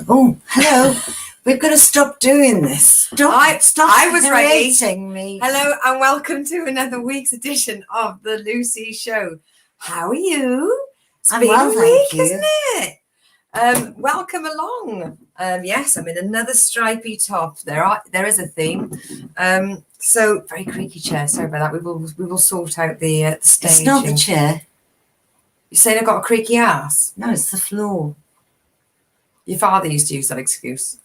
Oh, hello. We've got to stop doing this. Stop I was ready. Me. Hello and welcome to another week's edition of the Lucy Show. How are you? It's I'm been well, a thank week, you. isn't it? Welcome along. Yes, I'm in another stripy top. There is a theme. So very creaky chair. Sorry about that. We will sort out the staging. It's not the chair. You saying I've got a creaky ass? No, it's the floor. Your father used to use that excuse.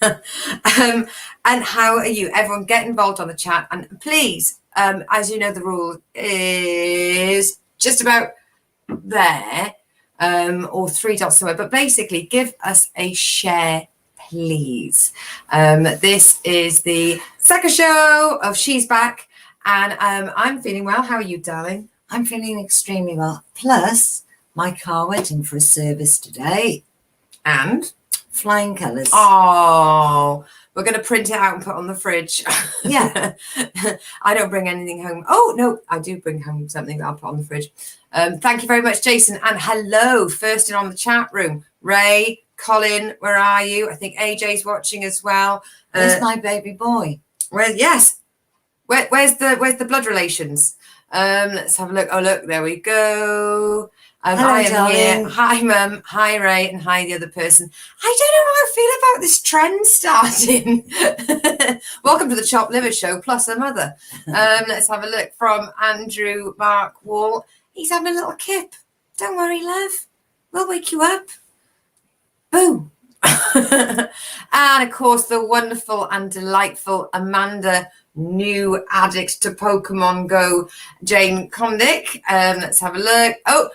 And how are you? Everyone get involved on the chat. And please, as you know, the rule is just about there or three dots somewhere. But basically, give us a share, please. This is the second show of She's Back. And I'm feeling well. How are you, darling? I'm feeling extremely well. Plus, my car went in for a service today. And? Flying colours. Oh, we're going to print it out and put it on the fridge. Yeah. I don't bring anything home. Oh, no, I do bring home something that I'll put on the fridge. Thank you very much, Jason. And hello, first in on the chat room. Ray, Colin, where are you? I think AJ's watching as well. Where's my baby boy? Yes. Where's the blood relations? Let's have a look. Oh, look, there we go. Hello, I am darling. here. Hi, Mum. Hi, Ray. And hi, the other person. I don't know how I feel about this trend starting. Welcome to the Chopped Liver Show, plus a mother. Let's have a look from Andrew Mark Wall. He's having a little kip. Don't worry, love. We'll wake you up. Boo. And, of course, the wonderful and delightful Amanda, new addict to Pokemon Go, Jane Condick. Let's have a look. Oh,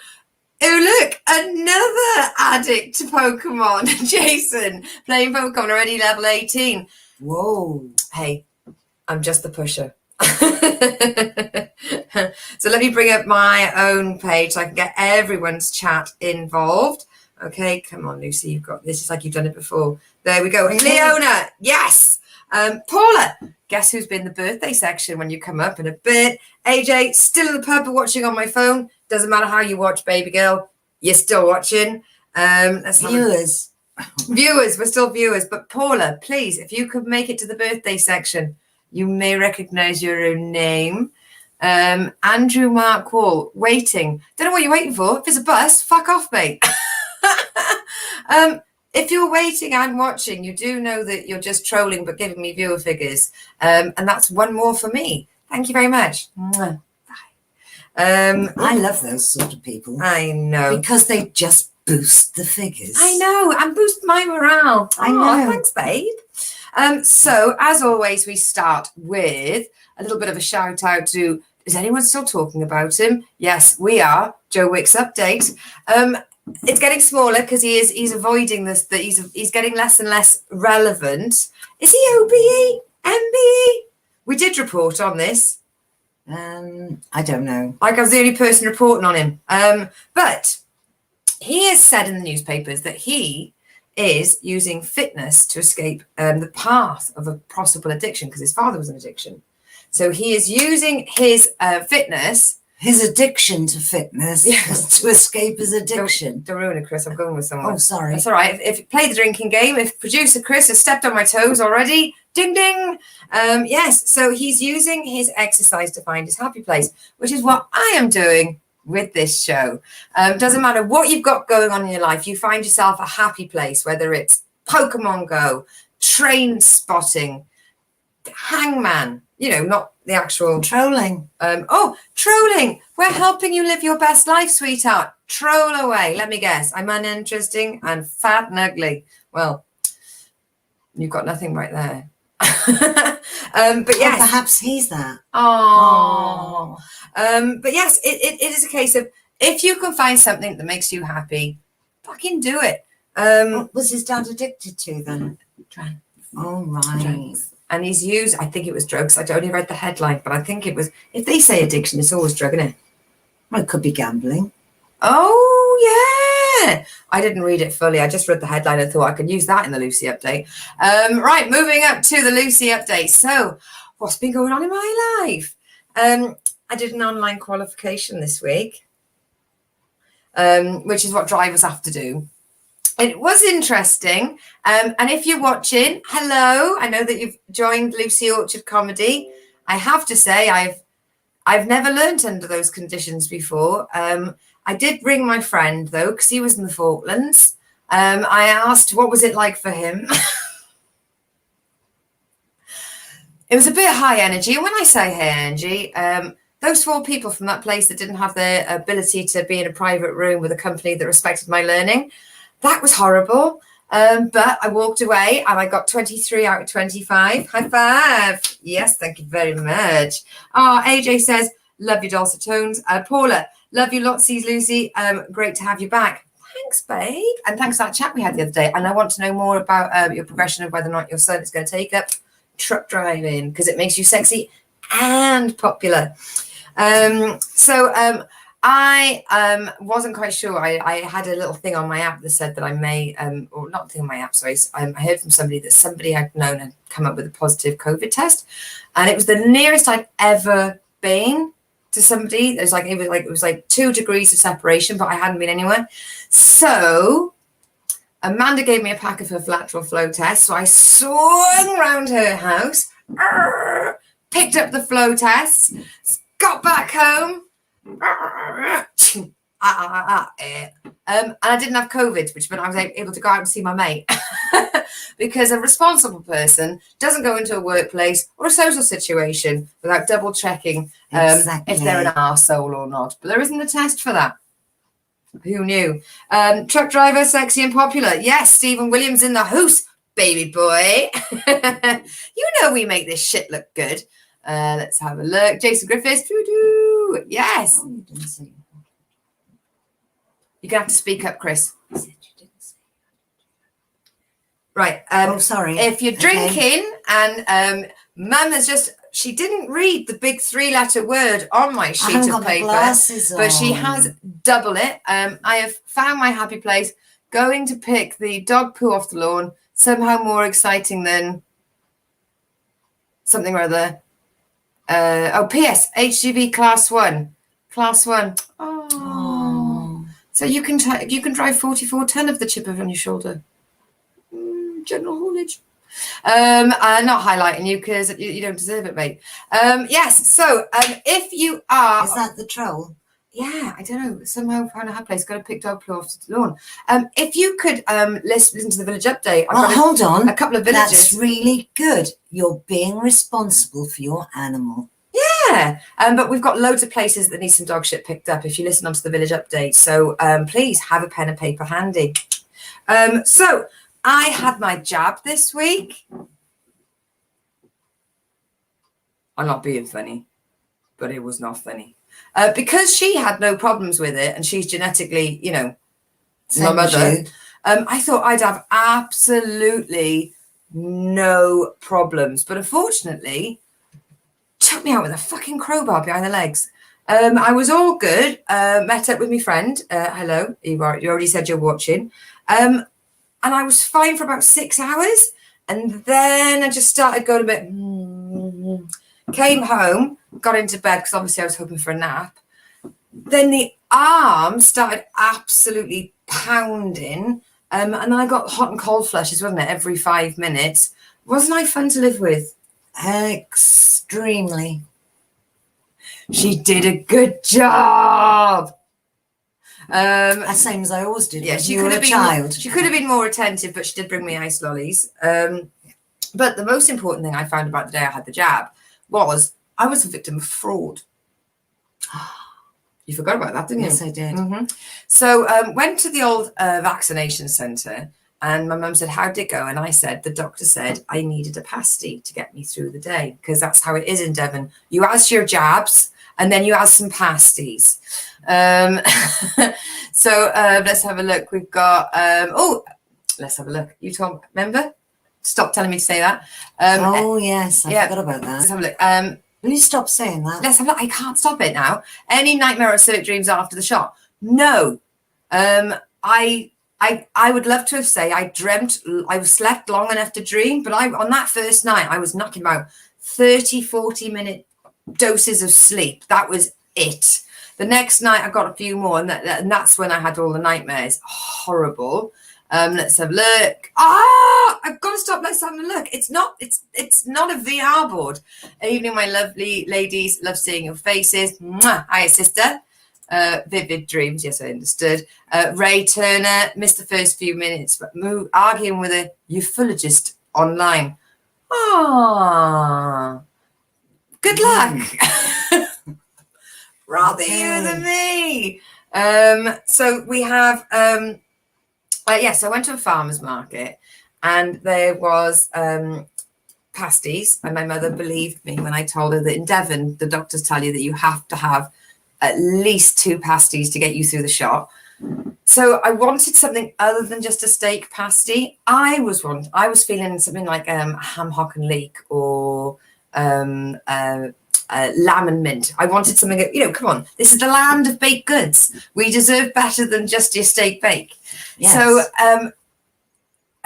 look, another addict to Pokemon. Jason, playing Pokemon, already level 18. Whoa. Hey, I'm just the pusher. So let me bring up my own page so I can get everyone's chat involved. Okay, come on, Lucy, you've got this. It's like you've done it before. There we go. Leona, yes. Paula, guess who's been in the birthday section when you come up in a bit? AJ, still in the pub but watching on my phone. Doesn't matter how you watch, baby girl. You're still watching. Let's have Viewers. Viewers, we're still viewers. But Paula, please, if you could make it to the birthday section, you may recognize your own name. Andrew Mark Wall, waiting. Don't know what you're waiting for. If it's a bus, fuck off, mate. If you're waiting and watching, you do know that you're just trolling but giving me viewer figures. And that's one more for me. Thank you very much. Bye. I love those sort of people. I know. Because they just boost the figures. I know, and boost my morale. I know. Thanks, babe. So, as always, we start with a little bit of a shout out to, is anyone still talking about him? Yes, we are. Joe Wicks update. It's getting smaller because he's avoiding this, that he's getting less and less relevant. Is he OBE? MBE? We did report on this. I don't know. Like I was the only person reporting on him. But he has said in the newspapers that he is using fitness to escape the path of a possible addiction because his father was an addiction. So he is using his fitness. His addiction to fitness is to escape his addiction. Don't ruin it, Chris. I'm going with someone. Oh, sorry. That's all right. If you play the drinking game, if producer Chris has stepped on my toes already, ding, ding. Yes, so he's using his exercise to find his happy place, which is what I am doing with this show. Doesn't matter what you've got going on in your life, you find yourself a happy place, whether it's Pokemon Go, train spotting, hangman, not the actual Trolling. Trolling. We're helping you live your best life, sweetheart. Troll away. Let me guess. I'm uninteresting and fat and ugly. Well, you've got nothing right there. But yes. Or perhaps he's that. Oh. But yes, it is a case of if you can find something that makes you happy, fucking do it. What was his dad addicted to then? Drugs. Oh, right. Drugs. And he's used, I think it was drugs. I only read the headline, but I think it was, if they say addiction, it's always drug, isn't it? Well, it could be gambling. Oh, yeah. I didn't read it fully. I just read the headline and thought I could use that in the Lucy update. Right, moving up to the Lucy update. So, what's been going on in my life? I did an online qualification this week, which is what drivers have to do. It was interesting. And if you're watching, hello. I know that you've joined Lucy Orchard Comedy. I have to say, I've never learnt under those conditions before. I did ring my friend though, because he was in the Falklands. I asked what was it like for him. It was a bit high energy. And when I say high energy, those 4 people from that place that didn't have the ability to be in a private room with a company that respected my learning, that was horrible. But I walked away and I got 23 out of 25. High five. Yes, thank you very much. Oh, AJ says, love your dulcet tones. Paula, love you lots, Lucy. Great to have you back. Thanks, babe. And thanks for that chat we had the other day. And I want to know more about your progression of whether or not your son is going to take up truck driving, because it makes you sexy and popular. I wasn't quite sure. I had a little thing on my app that said that I may, or not thing on my app, sorry. I heard from somebody that somebody I'd known had come up with a positive COVID test, and it was the nearest I'd ever been to somebody. It was like 2 degrees of separation, but I hadn't been anywhere. So Amanda gave me a pack of her lateral flow tests. So I swung around her house, picked up the flow tests, got back home. And I didn't have COVID, which meant I was able to go out and see my mate. Because a responsible person doesn't go into a workplace or a social situation without double checking if they're an arsehole or not. But there isn't a test for that. Who knew? Truck driver, sexy and popular. Yes, Stephen Williams in the house, baby boy. You know we make this shit look good. Let's have a look. Jason Griffiths. Doo-doo. Yes. Oh, you didn't see. You're going to have to speak up, Chris. I said you didn't see. Right. Sorry. If you're drinking and Mum has just, she didn't read the big 3-letter word on my sheet of paper, but she has double it. I have found my happy place, going to pick the dog poo off the lawn, somehow more exciting than something or other. PS, HGV class 1. Class 1. Oh. So you can drive 44 ton of the chip on your shoulder. General haulage. I'm not highlighting you because you don't deserve it, mate. Yes. So if you are, is that the troll? Yeah, I don't know. Somehow found a happy place. Got to pick dog poo off the lawn. If you could listen to the village update. Hold on. A couple of villages. That's really good. You're being responsible for your animal. Yeah, but we've got loads of places that need some dog shit picked up if you listen onto the village update. So please have a pen and paper handy. So I had my jab this week. I'm not being funny, but it was not funny. Because she had no problems with it and she's genetically, my mother, I thought I'd have absolutely no problems. But unfortunately, took me out with a fucking crowbar behind the legs. I was all good. Met up with my friend. Hello, you already said you're watching. And I was fine for about 6 hours. And then I just started going a bit, came home, got into bed because obviously I was hoping for a nap. Then the arm started absolutely pounding. And then I got hot and cold flushes, wasn't it? Every 5 minutes. Wasn't I fun to live with? Extremely. She did a good job. Same as I always did. Yeah, she could have been. She could have been more attentive, but she did bring me ice lollies. But the most important thing I found about the day I had the jab was I was a victim of fraud. You forgot about that, didn't you? Yes, I did. Mm-hmm. So went to the old vaccination centre, and my mum said, how'd it go? And I said, the doctor said I needed a pasty to get me through the day, because that's how it is in Devon. You ask your jabs, and then you ask some pasties. So let's have a look. We've got, let's have a look. You told, remember? Stop telling me to say that. Yes, I forgot about that. Let's have a look. Will you stop saying that? Let's have a look. I can't stop it now. Any nightmare or civic dreams after the shot? No. I would love to have said I dreamt, I slept long enough to dream, but on that first night, I was knocking about 30, 40-minute doses of sleep. That was it. The next night, I got a few more, and that's when I had all the nightmares. Horrible. Let's have a look. Ah, I've got to stop. Let's have a look. It's not a VR board. Evening, my lovely ladies. Love seeing your faces. Mwah. Hiya, sister. Vivid dreams. Yes, I understood. Ray Turner missed the first few minutes, but arguing with a ufologist online. Ah, good luck. Rather you than me. So we have. Yes, I went to a farmer's market, and there was pasties, and my mother believed me when I told her that in Devon, the doctors tell you that you have to have at least 2 pasties to get you through the shop. So I wanted something other than just a steak pasty. I was feeling something like ham hock and leek or lamb and mint. I wanted something, come on, this is the land of baked goods. We deserve better than just your steak bake. Yes. So I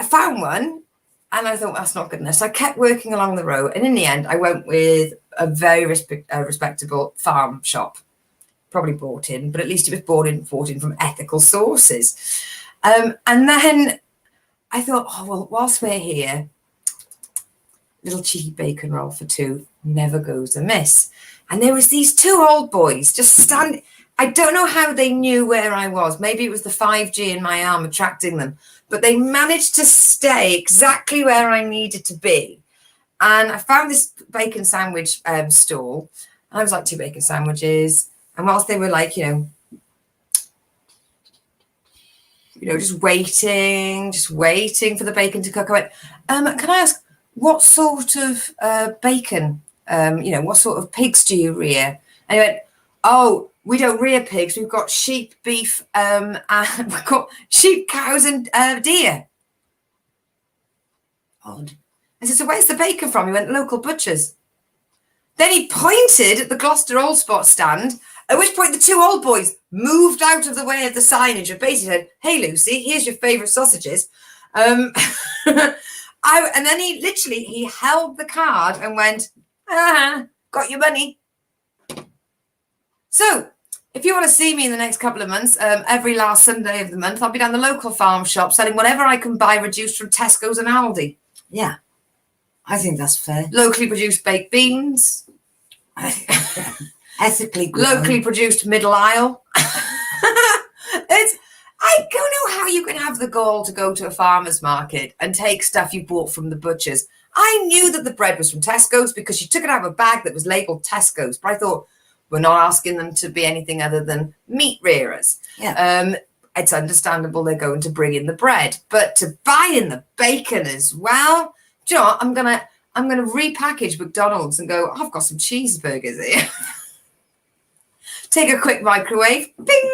found one and I thought, that's not good enough. So I kept working along the road. And in the end, I went with a very respectable farm shop. Probably bought in, but at least it was bought in from ethical sources. And then I thought, oh, well, whilst we're here, little cheeky bacon roll for 2 never goes amiss. And there was these 2 old boys just standing. I don't know how they knew where I was. Maybe it was the 5G in my arm attracting them, but they managed to stay exactly where I needed to be. And I found this bacon sandwich stall. And I was like, 2 bacon sandwiches. And whilst they were like, just waiting for the bacon to cook, I went, can I ask what sort of bacon, what sort of pigs do you rear? And he went, oh, we don't rear pigs. We've got sheep, beef, and we've got sheep, cows, and deer. Odd. I said, so where's the bacon from? He went, local butchers. Then he pointed at the Gloucester Old Spot stand, at which point the 2 old boys moved out of the way of the signage and basically said, hey, Lucy, here's your favourite sausages. And then he held the card and went, got your money. So if you want to see me in the next couple of months, every last Sunday of the month, I'll be down the local farm shop selling whatever I can buy reduced from Tesco's and Aldi. Yeah, I think that's fair. Locally produced baked beans. Ethically good. Locally produced middle aisle. I don't know how you can have the gall to go to a farmer's market and take stuff you bought from the butchers. I knew that the bread was from Tesco's because she took it out of a bag that was labelled Tesco's, but I thought, we're not asking them to be anything other than meat rearers. Yeah. It's understandable they're going to bring in the bread, but to buy in the bacon as well, do you know what? I'm gonna repackage McDonald's and go, I've got some cheeseburgers here. Take a quick microwave. Bing!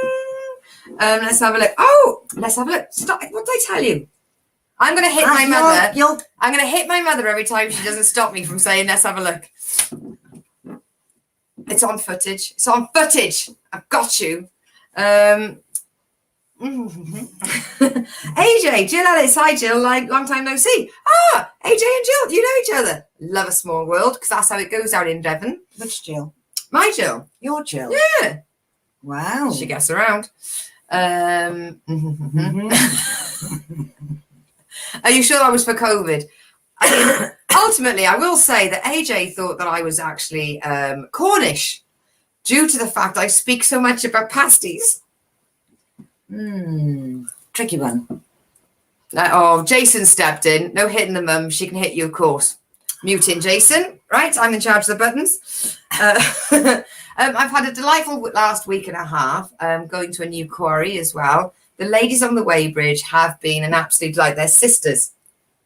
Let's have a look. Oh, let's have a look. Stop. What did I tell you? I'm going to hit my mother. I'm going to hit my mother every time she doesn't stop me from saying, let's have a look. It's on footage. It's on footage. I've got you. AJ, Jill Ellis. Hi, Jill. Long time no see. Ah, AJ and Jill. You know each other. Love a small world because that's how it goes down in Devon. Which Jill? My Jill. Your Jill? Yeah. Wow. She gets around. Are you sure that was for COVID? I mean, ultimately, I will say that AJ thought that I was actually Cornish due to the fact I speak so much about pasties. Tricky one. Jason stepped in. No hitting the mum. She can hit you, of course. Muting Jason. Right, I'm in charge of the buttons. I've had a delightful last week and a half going to a new quarry as well. The ladies on the Weybridge have been an absolute delight. They're sisters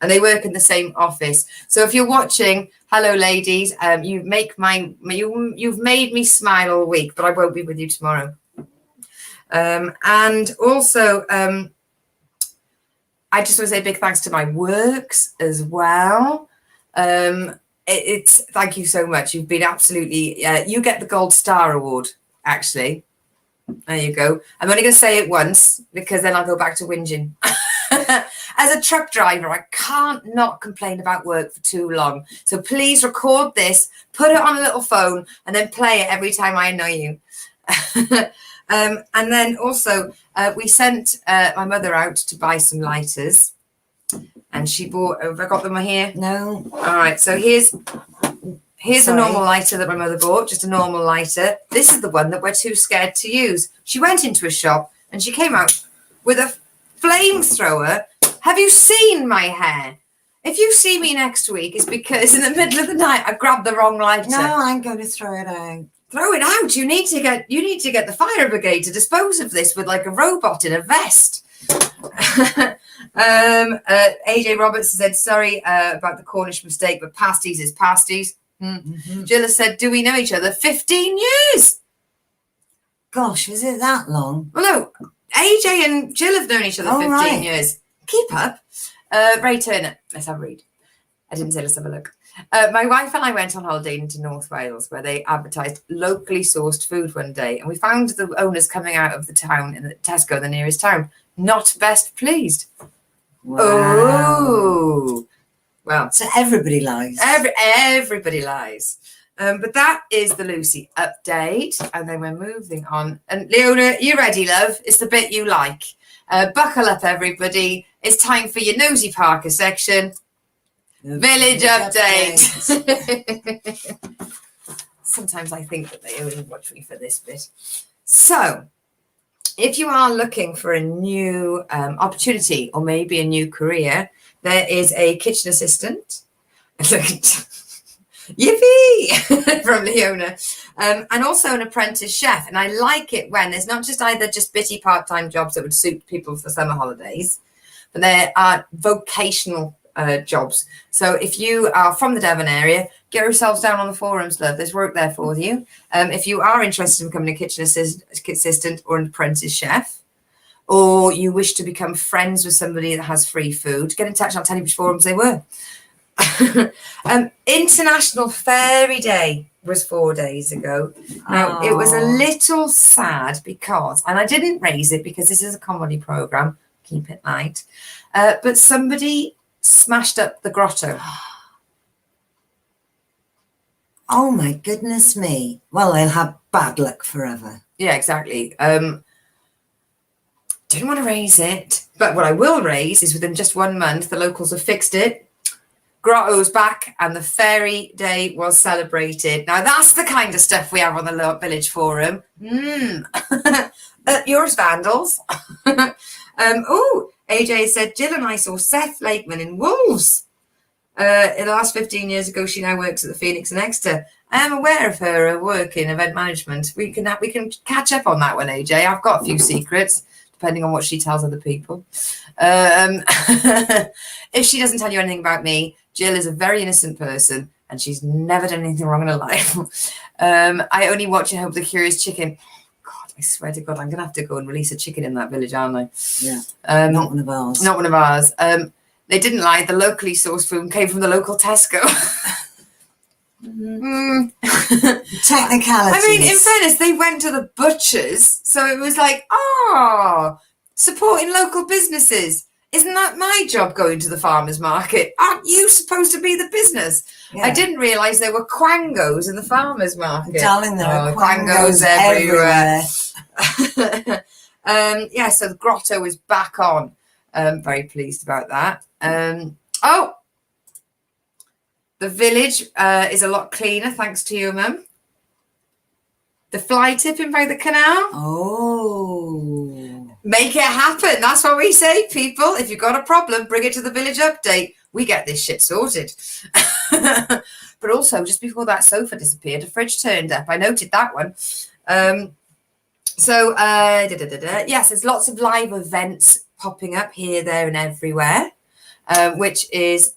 and they work in the same office. So if you're watching, hello ladies, you've made me smile all week, but I won't be with you tomorrow. And also, I just want to say big thanks to my works as well. Thank you so much. You've been absolutely, you get the Gold Star Award, actually. There you go. I'm only going to say it once because then I'll go back to whinging. As a truck driver, I can't not complain about work for too long. So please record this, put it on a little phone, and then play it every time I annoy you. And then also we sent my mother out to buy some lighters, and she bought. Have I got them here? No. All right. So here's a Sorry. normal lighter that my mother bought, just a normal lighter. This is the one that we're too scared to use. She went into a shop and she came out with a flamethrower. Have you seen my hair? If you see me next week, it's because in the middle of the night I grabbed the wrong lighter. No, I'm going to throw it out. Throw it out. You need to get the fire brigade to dispose of this with like a robot in a vest. AJ Roberts said sorry about the Cornish mistake, but pasties is pasties. Mm-hmm. Jill has said, do we know each other? 15 years. Gosh, is it that long? Well, no, AJ and Jill have known each other 15 right. years. Keep up. Ray Turner. Let's have a read. I didn't say let's have a look. My wife and I went on holiday into North Wales where they advertised locally sourced food one day, and we found the owners coming out of the town in the Tesco, the nearest town, not best pleased. Wow. Oh, well. So everybody lies. Everybody lies. But that is the Lucy update, and then we're moving on. And Leona, you ready, love? It's the bit you like. Buckle up, everybody. It's time for your Nosy Parker section. Village update. Sometimes I think that they only watch me for this bit. So, if you are looking for a new opportunity or maybe a new career, there is a kitchen assistant. Yippee! From Leona. And also an apprentice chef. And I like it when there's not just either just bitty part-time jobs that would suit people for summer holidays, but there are vocational jobs. So if you are from the Devon area, get yourselves down on the forums, love. There's work there for you. If you are interested in becoming a kitchen assistant or an apprentice chef, or you wish to become friends with somebody that has free food, get in touch. I'll tell you which forums they were. International Fairy Day was 4 days ago. Now, it was a little sad because, and I didn't raise it because this is a comedy program, keep it light, but somebody smashed up the grotto. Oh my goodness me. Well, they'll have bad luck forever. Yeah, exactly. Didn't want to raise it, but what I will raise is within just 1 month, the locals have fixed it. Grotto's back and the Fairy Day was celebrated. Now, that's the kind of stuff we have on the Village Forum. Yours, Vandals. AJ said, Jill and I saw Seth Lakeman in Wolves. In the last 15 years ago, she now works at the Phoenix in Exeter. I am aware of her work in event management. We can catch up on that one, AJ. I've got a few secrets, depending on what she tells other people. If she doesn't tell you anything about me, Jill is a very innocent person, and she's never done anything wrong in her life. I only watch and hope the Curious Chicken. God, I swear to God, I'm going to have to go and release a chicken in that village, aren't I? Yeah. Not one of ours. Not one of ours. They didn't lie. The locally sourced food came from the local Tesco. Technicalities. I mean, in fairness, they went to the butchers. So it was like, supporting local businesses. Isn't that my job going to the farmer's market? Aren't you supposed to be the business? Yeah. I didn't realise there were quangos in the farmer's market. Darling, there are quangos everywhere. So the grotto is back on. Very pleased about that. The village is a lot cleaner thanks to you, Mum. The fly tipping by the canal. Oh. Make it happen. That's what we say, people. If you've got a problem, bring it to the village update. We get this shit sorted. But also, just before that sofa disappeared, a fridge turned up. I noted that one. Yes, there's lots of live events popping up here, there, and everywhere, which is,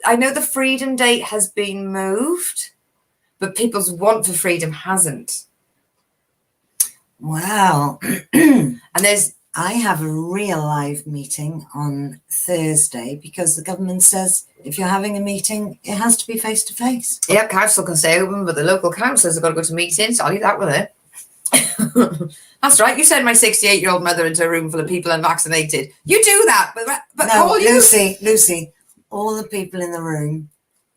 I know the freedom date has been moved, but people's want for freedom hasn't. Wow. And I have a real live meeting on Thursday because the government says if you're having a meeting, it has to be face to face. Yep, council can stay open, but the local councillors have got to go to meetings. I'll leave that with her. That's right. You send my 68-year-old mother into a room full of people unvaccinated. You do that, but no, call you. Lucy, all the people in the room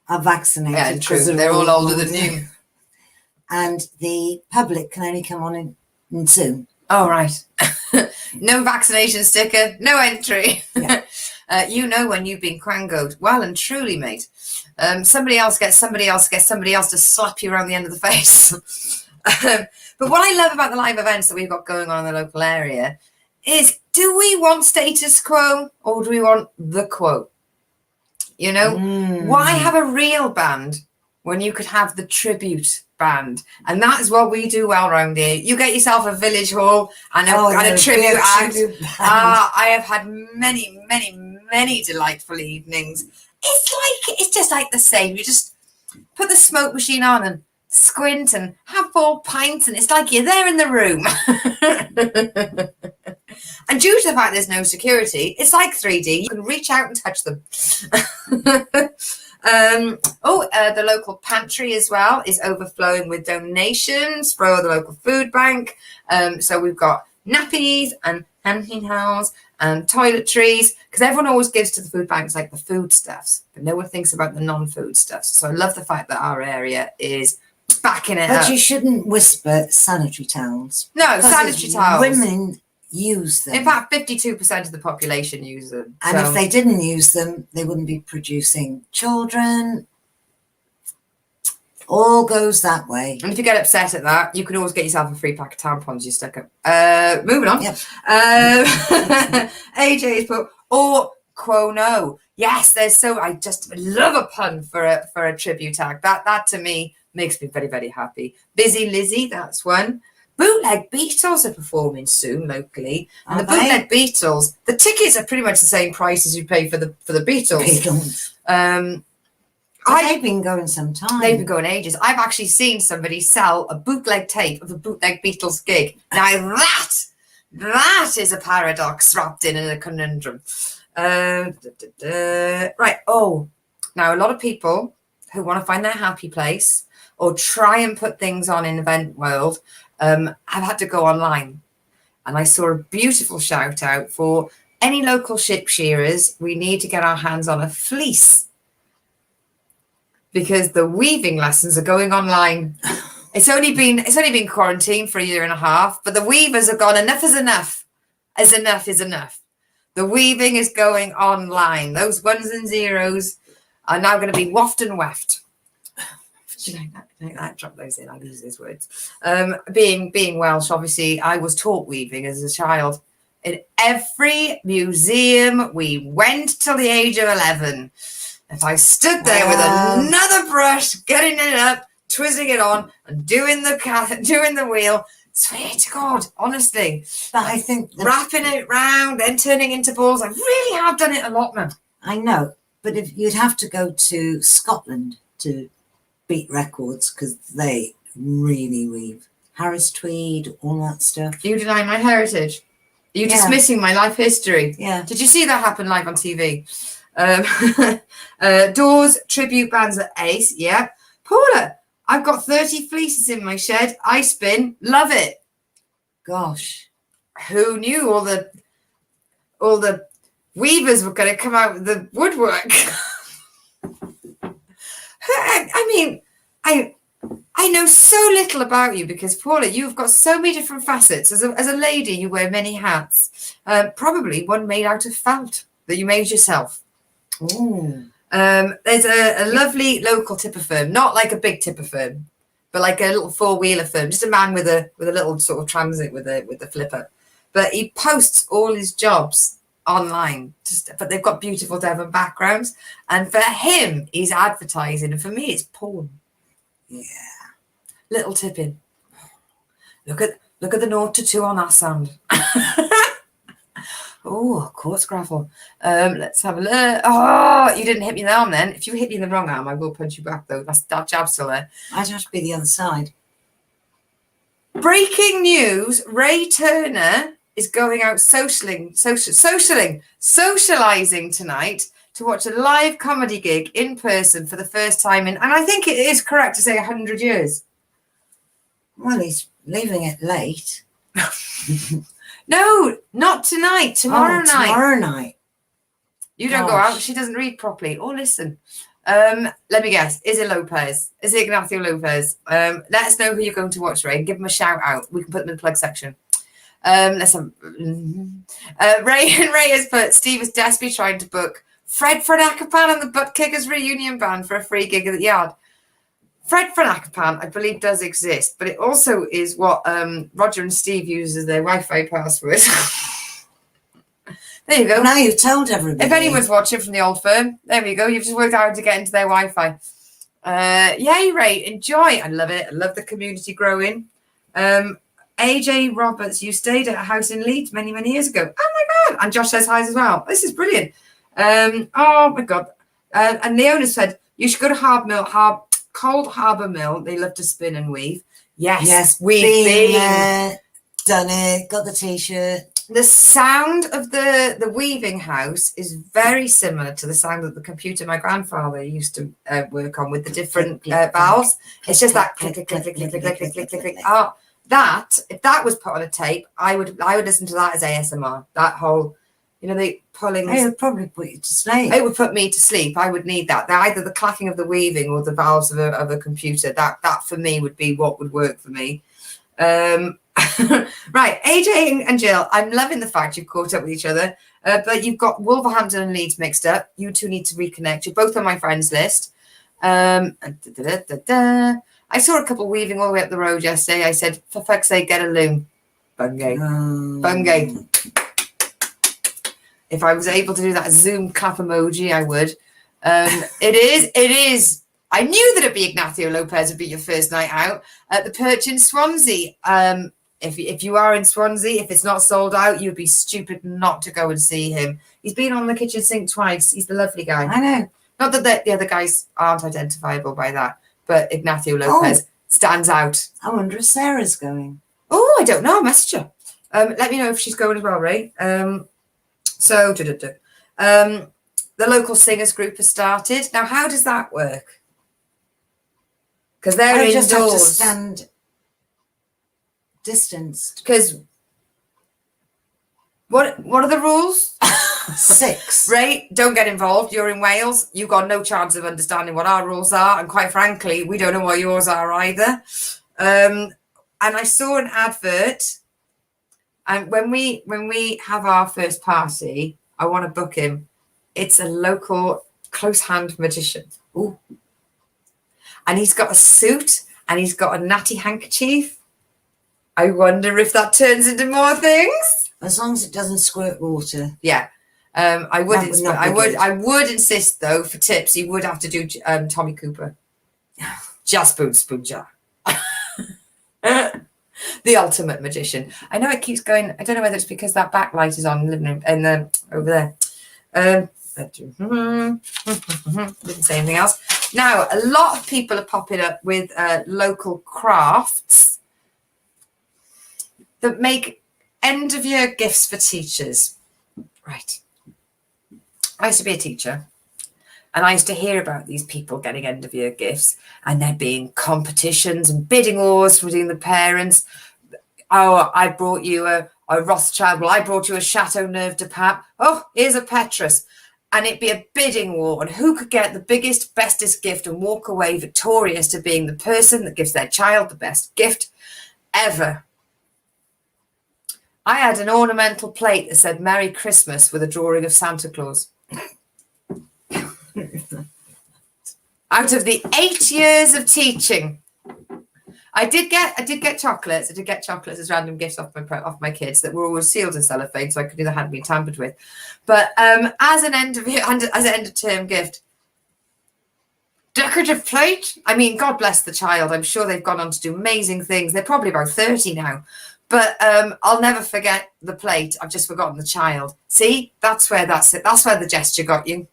are vaccinated. Yeah, true. They're all older than you. And the public can only come on in soon. Oh, right. No vaccination sticker, no entry. Yeah. You know when you've been quangoed. Well and truly, mate. Somebody else gets somebody else to slap you around the end of the face. But what I love about the live events that we've got going on in the local area is, do we want status quo or do we want the quo? You know, why have a real band when you could have the tribute band? And that is what we do well around here. You get yourself a village hall and a tribute act. I have had many, many, many delightful evenings. It's just like the same. You just put the smoke machine on and squint and have 4 pints, and it's like you're there in the room. And due to the fact there's no security, it's like 3D. You can reach out and touch them. The local pantry as well is overflowing with donations for the local food bank. So we've got nappies and hand towels and toiletries, because everyone always gives to the food banks like the foodstuffs, but no one thinks about the non-food stuffs. So I love the fact that our area is backing it up. But you shouldn't whisper sanitary towels. No, sanitary towels. Women use them. In fact, 52% of the population use them. And if they didn't use them, they wouldn't be producing children. All goes that way. And if you get upset at that, you can always get yourself a free pack of tampons you stick up. Moving on. Yep. AJ has put, or quo no. Yes, I just love a pun for a tribute tag. That to me makes me very, very happy. Busy Lizzie, that's one. Bootleg Beatles are performing soon locally, and the Bootleg Beatles, the tickets are pretty much the same price as you pay for the Beatles. They've been going some time. They've been going ages. I've actually seen somebody sell a bootleg tape of a Bootleg Beatles gig. Now that is a paradox wrapped in a conundrum. Right. Oh, now a lot of people who want to find their happy place or try and put things on in event world, I've had to go online, and I saw a beautiful shout out for any local sheep shearers. We need to get our hands on a fleece because the weaving lessons are going online. It's only been quarantined for a year and a half, but the weavers have gone, enough is enough. As enough is enough. The weaving is going online. Those ones and zeros are now going to be waft and weft. Drop those in. I use those words. Being Welsh, obviously, I was taught weaving as a child. In every museum we went till the age of 11. If I stood there with another brush, getting it up, twisting it on, and doing the wheel, swear to God, honestly. But I think wrapping it round, then turning into balls. I really have done it a lot, man. I know, but if you'd have to go to Scotland to beat records, because they really weave. Harris Tweed, all that stuff. You deny my heritage. You're dismissing my life history. Yeah. Did you see that happen live on TV? Doors, tribute bands at Ace. Yeah. Paula, I've got 30 fleeces in my shed. I spin. Love it. Gosh. Who knew all the weavers were going to come out with the woodwork? I mean, I know so little about you because, Paula, you've got so many different facets. As a lady, you wear many hats. Probably one made out of felt that you made yourself. Ooh. There's a lovely local tipper firm, not like a big tipper firm, but like a little 4-wheeler firm. Just a man with a little sort of transit with the flipper. But he posts all his jobs online, but they've got beautiful Devon backgrounds, and for him he's advertising, and for me it's porn. Yeah. Little tipping. Look at the 0 to 2 on that sound. Oh, quartz gravel. Let's have a look. Oh, you didn't hit me in the arm then. If you hit me in the wrong arm, I will punch you back though. That jab's still there. I'd have to be the other side. Breaking news, Ray Turner is going out socializing tonight to watch a live comedy gig in person for the first time in, and I think it is correct to say 100 years. Well, he's leaving it late. No, not tonight. Tomorrow night. Tomorrow night. You don't go out. She doesn't read properly or listen. Let me guess. Is it Lopez? Is it Ignacio Lopez? Let us know who you're going to watch, Ray, and give them a shout out. We can put them in the plug section. Ray has put, Steve is desperately trying to book Fred Franacapan and the Butt Kickers reunion band for a free gig at the Yard. Fred Franacapan, I believe, does exist, but it also is what Roger and Steve use as their Wi-Fi password. There you go. Now you've told everybody. If anyone's watching from the old firm, there we go. You've just worked out how to get into their Wi-Fi. Yay, Ray. Enjoy. I love it. I love the community growing. AJ Roberts, you stayed at a house in Leeds many, many years ago. Oh, my God. And Josh says hi as well. This is brilliant. Oh, my God. And the owner said, you should go to Cold Harbour Mill. They love to spin and weave. Yes, we've been there, done it, got the T-shirt. The sound of the weaving house is very similar to the sound of the computer my grandfather used to work on with the different valves. It's just that click, click, click, click, click, click, click, click, click, click, click. Oh, that, if that was put on a tape, I would listen to that as ASMR. That whole, the pulling. It would probably put you to sleep. It would put me to sleep. I would need that. Either the clacking of the weaving or the valves of a computer. That for me would be what would work for me. Right, AJ and Jill, I'm loving the fact you've caught up with each other, but you've got Wolverhampton and Leeds mixed up. You two need to reconnect. You're both on my friends list. I saw a couple weaving all the way up the road yesterday. I said, for fuck's sake, get a loom. Bungay. Bungay. If I was able to do that Zoom clap emoji, I would. It is. I knew that it'd be Ignacio Lopez would be your first night out at the Perch in Swansea. If you are in Swansea, if it's not sold out, you'd be stupid not to go and see him. He's been on the kitchen sink twice. He's the lovely guy. I know. Not that the other guys aren't identifiable by that, but Ignacio Lopez stands out. I wonder if Sarah's going. Oh, I don't know. Message her. Let me know if she's going as well, Ray. The local singers group has started. Now, how does that work? Because they're I indoors. just have to stand distanced. Because what are the rules? 6. Ray, don't get involved. You're in Wales. You've got no chance of understanding what our rules are. And quite frankly, we don't know what yours are either. And I saw an advert. And when we have our first party, I want to book him. It's a local close hand magician. Ooh. And he's got a suit and he's got a natty handkerchief. I wonder if that turns into more things. As long as it doesn't squirt water. Yeah. I would insist though, for tips, you would have to do Tommy Cooper. Just spoon jar. The ultimate magician. I know it keeps going. I don't know whether it's because that backlight is on in the living room and over there. Didn't say anything else. Now, a lot of people are popping up with local crafts that make end of year gifts for teachers. Right. I used to be a teacher and I used to hear about these people getting end of year gifts and there being competitions and bidding wars between the parents. Oh, I brought you a Rothschild. Well, I brought you a Chateau Neuve de Pape. Oh, here's a Petrus. And it'd be a bidding war on who could get the biggest, bestest gift and walk away victorious to being the person that gives their child the best gift ever. I had an ornamental plate that said Merry Christmas with a drawing of Santa Claus. Out of the 8 years of teaching, I did get chocolates. I did get chocolates as random gifts off my kids that were always sealed in cellophane, so I could do that hadn't been tampered with. But as an end of term gift, decorative plate. I mean, God bless the child. I'm sure they've gone on to do amazing things. They're probably about 30 now. But I'll never forget the plate. I've just forgotten the child. See, that's where the gesture got you.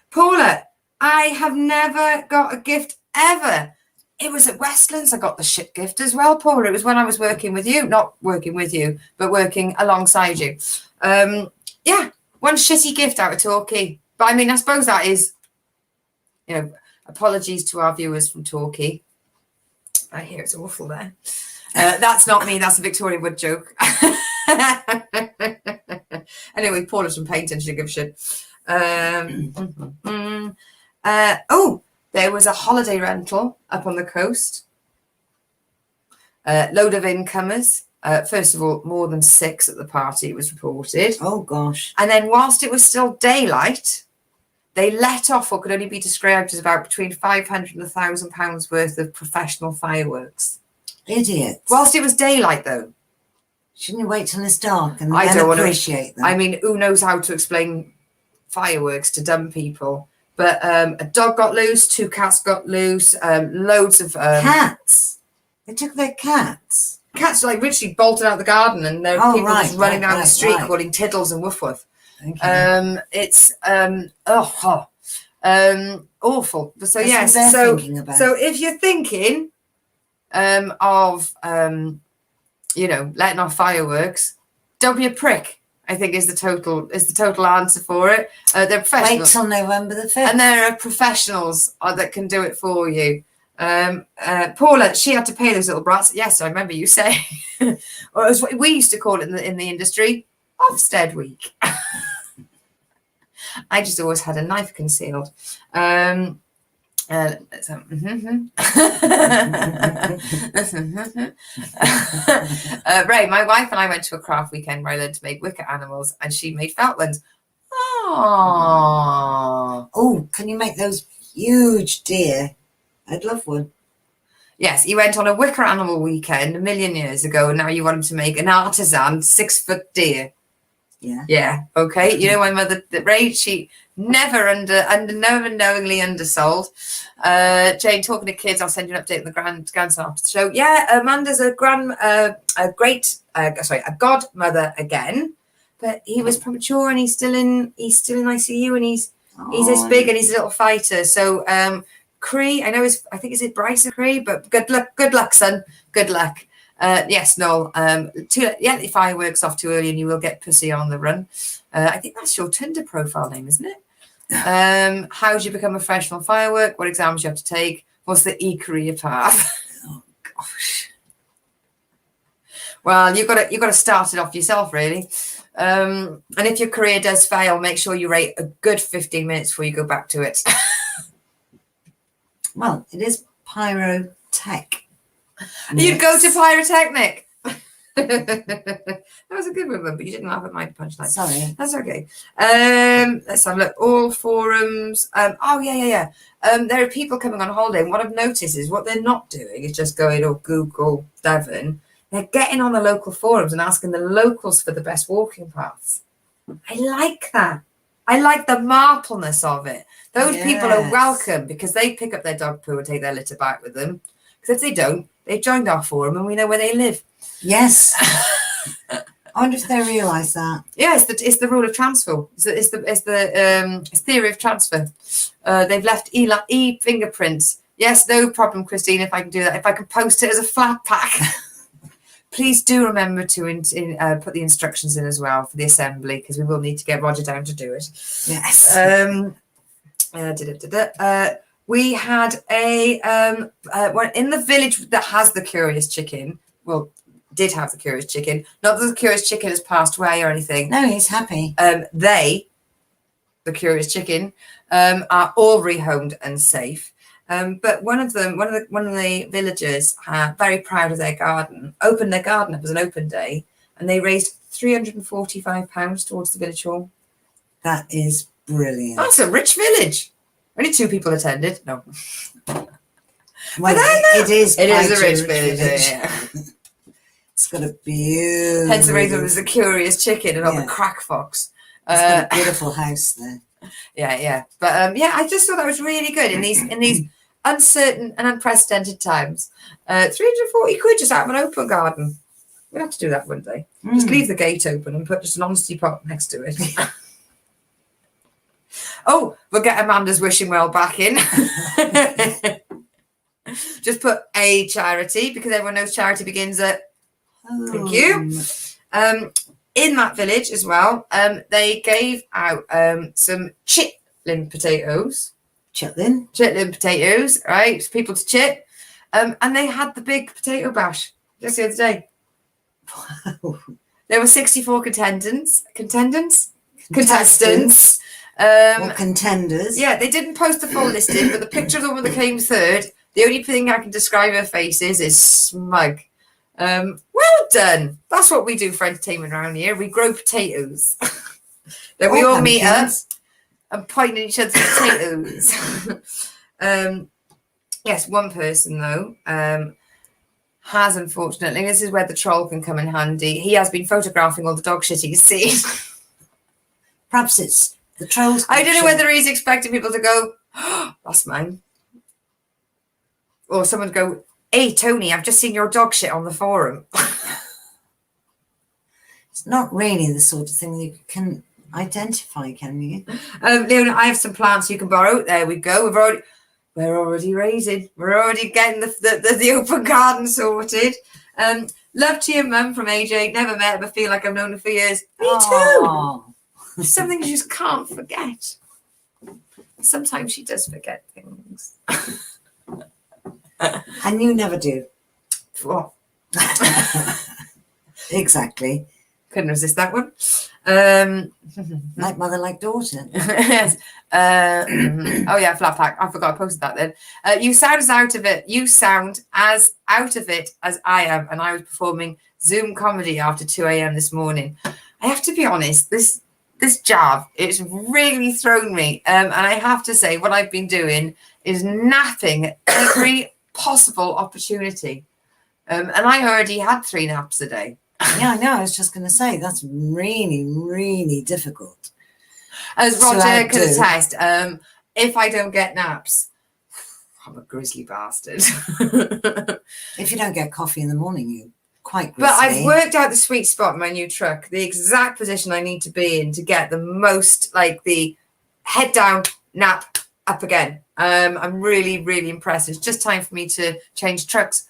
Paula, I have never got a gift ever. It was at Westlands. I got the shit gift as well, Paula. It was when I was working with you, not working with you, but working alongside you. Yeah, one shitty gift out of Torquay. But I mean, I suppose that is, apologies to our viewers from Torquay. I hear it's awful there. That's not me. That's a Victoria Wood joke. Anyway, Paula's from Paynton. She didn't give a shit. There was a holiday rental up on the coast. Load of incomers. First of all, more than 6 at the party, it was reported. Oh, gosh. And then whilst it was still daylight, they let off what could only be described as about between £500 and £1,000 worth of professional fireworks. Idiots. Whilst it was daylight, though. Shouldn't you wait till it's dark and I then don't want appreciate them? I mean, who knows how to explain fireworks to dumb people? But a dog got loose, 2 cats got loose, loads of... cats? They took their cats? Cats like literally bolted out the garden, and there were people just running down the street calling tiddles and woof woof. Okay. It's awful. So That's yes, what they're so thinking about. so if you're thinking of letting off fireworks, don't be a prick. I think is the total answer for it. They're professional. Wait till November the 5th. And there are professionals that can do it for you. Paula, she had to pay those little brats. Yes, I remember you saying. Or as we used to call it in the industry, Ofsted week. I just always had a knife concealed. Ray, my wife and I went to a craft weekend where I learned to make wicker animals, and she made felt ones. Oh, can you make those huge deer? I'd love one. Yes, he went on a wicker animal weekend a million years ago, and now you want him to make an artisan 6-foot deer. Yeah. Yeah. Okay. You know, my mother, Ray, she never knowingly undersold. Jane, talking to kids, I'll send you an update on the grandson after the show. Yeah, Amanda's a godmother again, but he was premature and he's still in ICU, and he's this big and he's a little fighter. So Cree, I think it's Bryce Cree, but good luck, son. Good luck. Yes, Noel. The fireworks off too early and you will get pussy on the run. I think that's your Tinder profile name, isn't it? How do you become a professional firework? What exams do you have to take? What's the e-career path? Oh gosh. Well, you've got to start it off yourself, really. And if your career does fail, make sure you rate a good 15 minutes before you go back to it. Well, it is pyrotech. You'd go to pyrotechnic. That was a good one, but you didn't laugh at my punchline. Sorry. That's okay. Let's have a look. All forums. There are people coming on holiday, and what I've noticed is what they're not doing is just going, Google Devon. They're getting on the local forums and asking the locals for the best walking paths. I like that. I like the marpleness of it. Those people are welcome because they pick up their dog poo and take their litter back with them. Because if they don't, they've joined our forum and we know where they live. Yes. I wonder if they realise that. Yeah, it's the rule of transfer. It's the theory of transfer. They've left e-fingerprints. Yes, no problem, Christine, if I can do that. If I can post it as a flat pack. Please do remember to put the instructions in as well for the assembly, because we will need to get Roger down to do it. Yes. We had in the village that has the Curious Chicken. Well, did have the Curious Chicken. Not that the Curious Chicken has passed away or anything. No, he's happy. The Curious Chicken, are all rehomed and safe. But one of the villagers, very proud of their garden, opened their garden up as an open day, and they raised £345 towards the village hall. That is brilliant. That's a rich village. Only 2 people attended. No. Well, it is a rich village. Yeah. It's got a beautiful. Hence the reason there's a Curious Chicken and not the Crack Fox. It's got a beautiful house there. Yeah. But I just thought that was really good in these uncertain and unprecedented times. 340 quid just out of an open garden. We'll have to do that one day. Just leave the gate open and put just an honesty pot next to it. Oh, we'll get Amanda's wishing well back in. Just put a charity, because everyone knows charity begins at thank you. In that village as well, they gave out some chitlin potatoes. Chitlin potatoes, right? For people to chip. And they had the big potato bash just the other day. Wow. There were 64 contestants. Or contenders. Yeah, they didn't post the full listing, but the picture of the one that came third, the only thing I can describe her face is smug. Well done. That's what we do for entertainment around here. We grow potatoes. Then we Or all meet up pumpkins. and point at each other's potatoes. Yes, one person though has unfortunately, this is where the troll can come in handy. He has been photographing all the dog shit he's seen. Perhaps it's the trolls. I don't know whether he's expecting people to go, oh, that's mine. Or someone go, hey, Tony, I've just seen your dog shit on the forum. It's not really the sort of thing you can identify, can you? Leona, I have some plants you can borrow. There we go. We're already raising. We're already getting the open garden sorted. Love to your mum from AJ. Never met her, but feel like I've known her for years. Me Oh. too. There's something you just can't forget. Sometimes she does forget things. And you never do. What? Exactly. Couldn't resist that one. Like mother, like daughter. Yes. Oh yeah, flat pack. I forgot I posted that then. You sound as out of it. You sound as out of it as I am, and I was performing Zoom comedy after 2 a.m. this morning. I have to be honest. This jab, it's really thrown me. And I have to say, what I've been doing is napping at every possible opportunity. And I already had 3 naps a day. Yeah, I know. I was just going to say that's really, really difficult. As So Roger I could do. attest, if I don't get naps, I'm a grizzly bastard. If you don't get coffee in the morning, you quite But I've grizzly. worked out the sweet spot in my new truck, the exact position I need to be in to get the most, like the head down, nap, up again. I'm really, really impressed. It's just time for me to change trucks.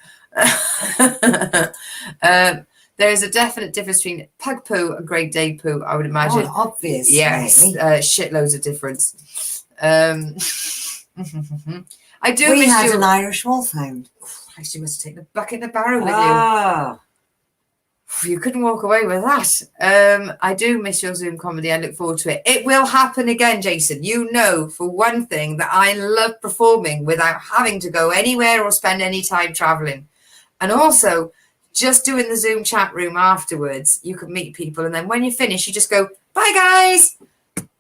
There is a definite difference between pug poo and Great Dane poo, I would imagine. Oh, obviously. Yes, shitloads of difference. I do We miss had you. an Irish wolfhound. Christ, you must have taken a bucket and a barrow with Ah, you. You couldn't walk away with that. I do miss your Zoom comedy. I look forward to it. It will happen again, Jason. You know, for one thing, that I love performing without having to go anywhere or spend any time traveling. And also, just doing the Zoom chat room afterwards, you can meet people. And then when you finish, you just go, bye, guys.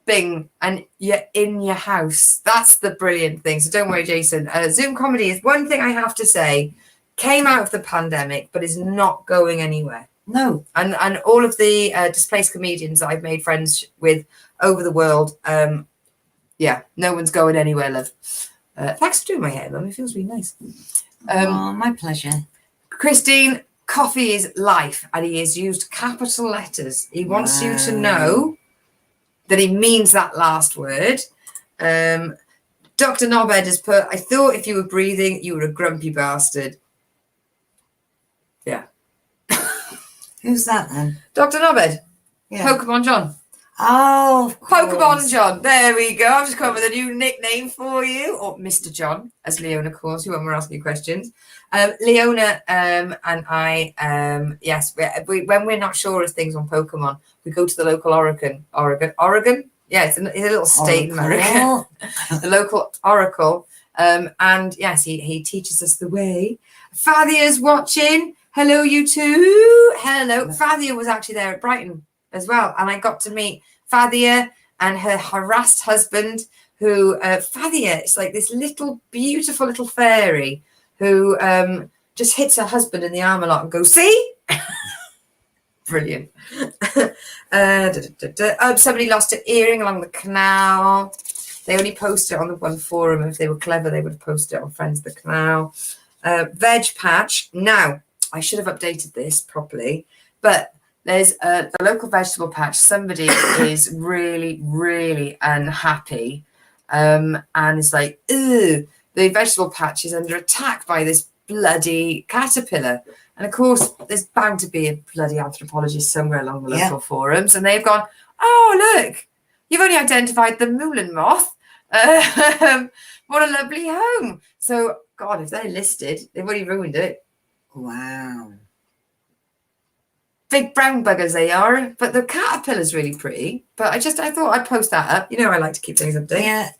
Bing. And you're in your house. That's the brilliant thing. So don't worry, Jason. Zoom comedy is one thing I have to say, came out of the pandemic, but is not going anywhere. no. And all of the displaced comedians that I've made friends with over the world, yeah, no one's going anywhere, love. Thanks for doing my hair, Mum. It feels really nice. Oh, my pleasure. Christine, coffee is life, and he has used capital letters. He wants you to know that he means that last word. Dr. Knobhead has put, I thought if you were breathing, you were a grumpy bastard. Yeah. Who's that then? Dr. Knobhead, Yeah. Pokemon John. Oh, of Pokemon course. John. There we go. I've just come up with a new nickname for you, or Mr. John, as Leona calls you when we're asking you questions. Leona and I, yes, when we're not sure of things on Pokemon, we go to the local Oregon. Yeah, it's a little state in America. Oracle. The local oracle. And yes, he teaches us the way. Fathia's watching. Hello, you two. Hello. Fathia was actually there at Brighton as well. And I got to meet Fathia and her harassed husband, who Fathia is like this little, beautiful little fairy who just hits her husband in the arm a lot and goes, see? Brilliant. Somebody lost an earring along the canal. They only posted it on the one forum. If they were clever, they would have posted it on Friends of the Canal. Veg patch. Now, I should have updated this properly, but there's a local vegetable patch. Somebody is really, really unhappy, and it's like, ugh, the vegetable patch is under attack by this bloody caterpillar. And of course, there's bound to be a bloody anthropologist somewhere along the local forums, and they've gone, oh, look, you've only identified the Moulin moth. What a lovely home. So, God, if they're listed, they've already ruined it. Wow. big brown buggers they are, but the caterpillar's really pretty. But I thought I'd post that up. You know, I like to keep things updated. Yeah,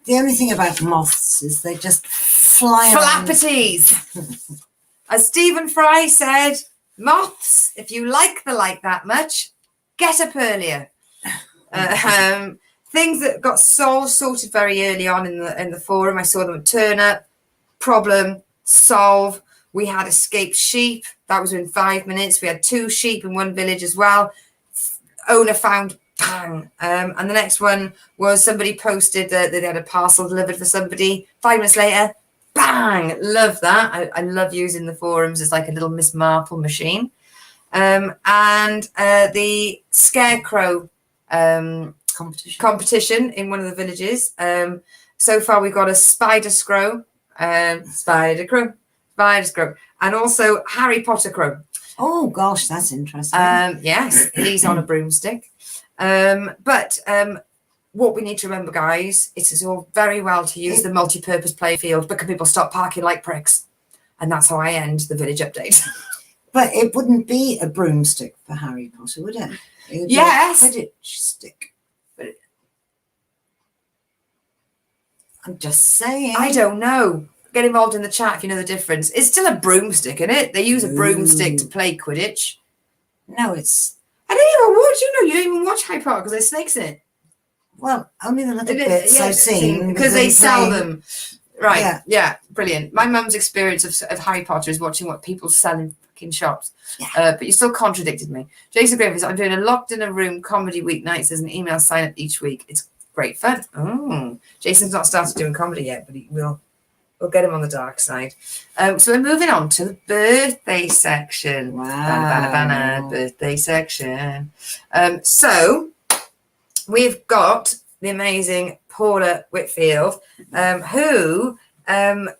the only thing about moths is they just fly around. Flappities. As Stephen Fry said, moths, if you like the light that much, get up earlier. Things that got sorted very early on in the forum. I saw them turn up, problem, solve. We had escaped sheep. That was in 5 minutes. We had 2 sheep in one village as well. Owner found, bang. And the next one was somebody posted that they had a parcel delivered for somebody. 5 minutes later, bang. Love that. I love using the forums as like a little Miss Marple machine. And the scarecrow competition in one of the villages. So far, we've got a spider scrow, and also Harry Potter crow. Oh gosh, that's interesting. Yes, he's on a broomstick. But what we need to remember, guys, it's all very well to use the multi-purpose playfield, but can people stop parking like pricks? And that's how I end the village update. But it wouldn't be a broomstick for Harry Potter, would it? It would Yes. be a Quidditch stick. I'm just saying. I don't know. Get involved in the chat if you know the difference. It's still a broomstick, isn't it? They use a broomstick to play Quidditch. No, it's... I don't even watch, you don't even watch Harry Potter because there's snakes in it. Well, only the little bits I've seen. Because they sell them. Right, Yeah. yeah, brilliant. My mum's experience of Harry Potter is watching what people sell in fucking shops. Yeah. But you still contradicted me. Jason Griffiths, I'm doing a locked in a room comedy weeknights as an email sign up each week. It's great fun. Oh, Jason's not started doing comedy yet, but we'll get him on the dark side. So we're moving on to the birthday section. Wow. Banana, birthday section. So we've got the amazing Paula Whitfield, who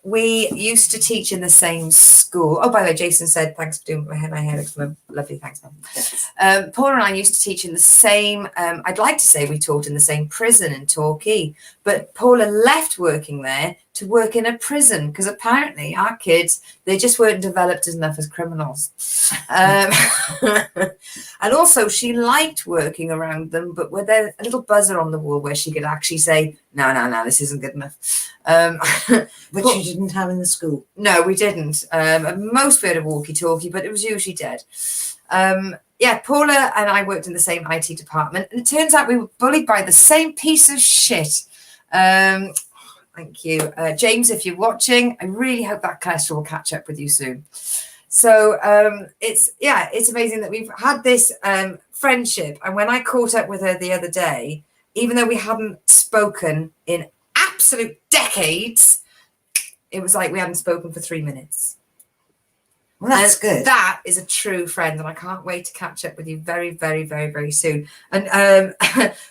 we used to teach in the same school. Oh, by the way, Jason said, thanks for doing my hair looks lovely. Thanks, man. Paula and I used to teach in the same, I'd like to say we taught in the same prison in Torquay, but Paula left working there to work in a prison because apparently our kids, they just weren't developed enough as criminals. And also she liked working around them, but with a little buzzer on the wall where she could actually say, no, this isn't good enough. Which you didn't have in the school. No, we didn't. Most we had a walkie-talkie, but it was usually dead. Yeah, Paula and I worked in the same IT department, and it turns out we were bullied by the same piece of shit. Thank you. James, if you're watching, I really hope that cholesterol will catch up with you soon. So it's amazing that we've had this friendship. And when I caught up with her the other day, even though we hadn't spoken in absolute decades, it was like we hadn't spoken for 3 minutes. Well, that's good. That is a true friend, and I can't wait to catch up with you very, very, very, very soon. And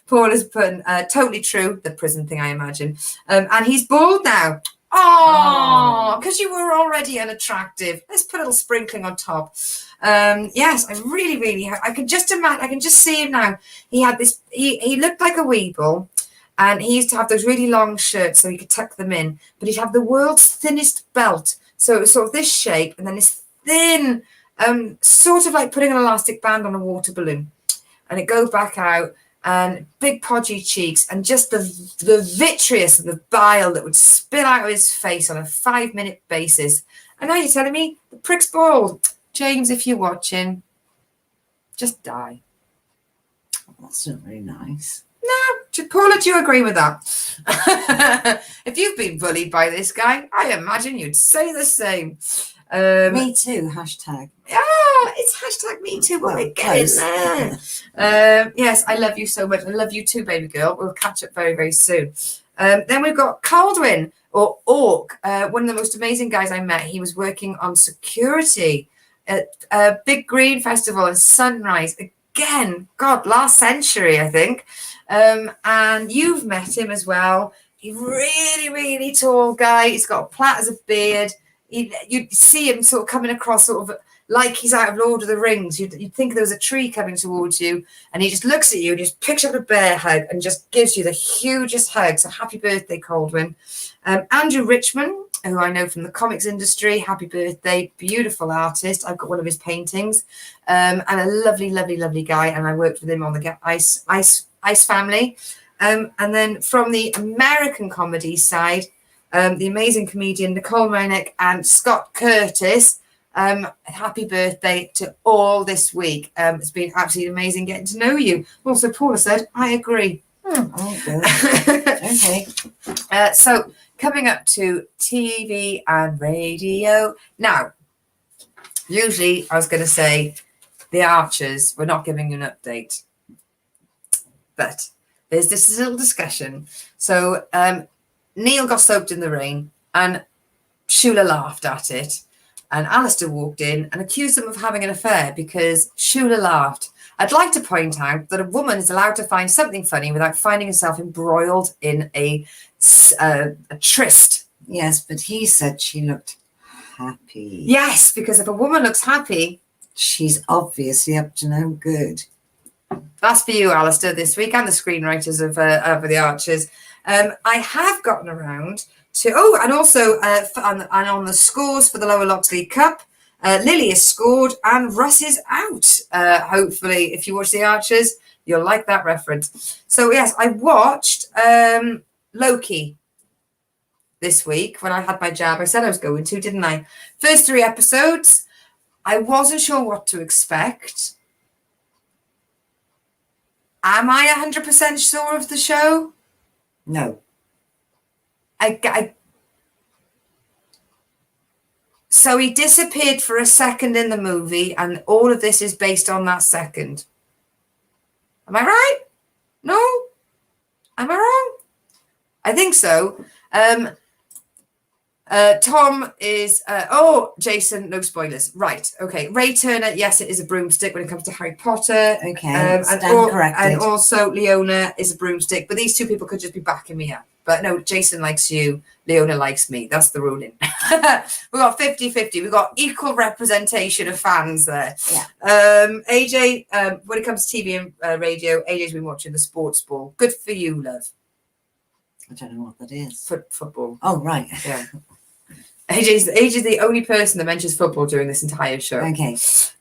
Paul has put totally true, the prison thing, I imagine. And he's bald now. Oh, because you were already unattractive. Let's put a little sprinkling on top. Yes, I really, really, I can just imagine, I can just see him now. He had this, he looked like a weeble, and he used to have those really long shirts so he could tuck them in, but he'd have the world's thinnest belt. So it was sort of this shape, and then this thin, sort of like putting an elastic band on a water balloon, and it goes back out, and big podgy cheeks, and just the vitreous and the bile that would spill out of his face on a 5-minute basis. And now you're telling me the prick's bald. James, if you're watching, just die. That's not very nice. No, Paula, do you agree with that? If you've been bullied by this guy, I imagine you'd say the same. Me too, hashtag. It's hashtag me too, but we're getting there. Yes, I love you so much. I love you too, baby girl. We'll catch up very, very soon. Then we've got Caldwin, or Orc, one of the most amazing guys I met. He was working on security at Big Green Festival in Sunrise. Again, God, last century, I think. And you've met him as well. He's really, really tall guy. He's got a plait as a beard. You'd see him sort of coming across sort of like he's out of Lord of the Rings. You'd think there was a tree coming towards you, and he just looks at you and just picks up a bear hug and just gives you the hugest hug. So happy birthday, Caldwin. Andrew Richmond, who I know from the comics industry. Happy birthday, beautiful artist. I've got one of his paintings, and a lovely, lovely, lovely guy. And I worked with him on the Ice Family. And then from the American comedy side, the amazing comedian Nicole Monick and Scott Curtis. Happy birthday to all this week. It's been absolutely amazing getting to know you. Also, Paula said, I agree. Oh, good. Okay. So coming up to TV and radio. Now, usually I was going to say The Archers, we're not giving you an update. But there's this little discussion. So Neil got soaked in the rain and Shula laughed at it. And Alistair walked in and accused him of having an affair because Shula laughed. I'd like to point out that a woman is allowed to find something funny without finding herself embroiled in a tryst. Yes, but he said she looked happy. Yes, because if a woman looks happy, she's obviously up to no good. That's for you, Alistair, this week, and the screenwriters of The Archers. I have gotten around to, and also on the scores for the Lower Loxley Cup, Lily has scored and Russ is out. Hopefully, if you watch The Archers, you'll like that reference. So, yes, I watched Loki this week when I had my jab. I said I was going to, didn't I? First 3 episodes, I wasn't sure what to expect. Am I 100% sure of the show? No. So he disappeared for a second in the movie, and all of this is based on that second. Am I right? No? Am I wrong? I think so. Tom is, Jason, no spoilers. Right, okay. Ray Turner, yes, it is a broomstick when it comes to Harry Potter. Okay, corrected. And also Leona is a broomstick, but these 2 people could just be backing me up. But no, Jason likes you, Leona likes me. That's the ruling. We've got 50-50. We've got equal representation of fans there. Yeah. AJ, when it comes to TV and radio, AJ's been watching the sports ball. Good for you, love. I don't know what that is. Football. Oh, right. Yeah. AJ's the only person that mentions football during this entire show. Okay.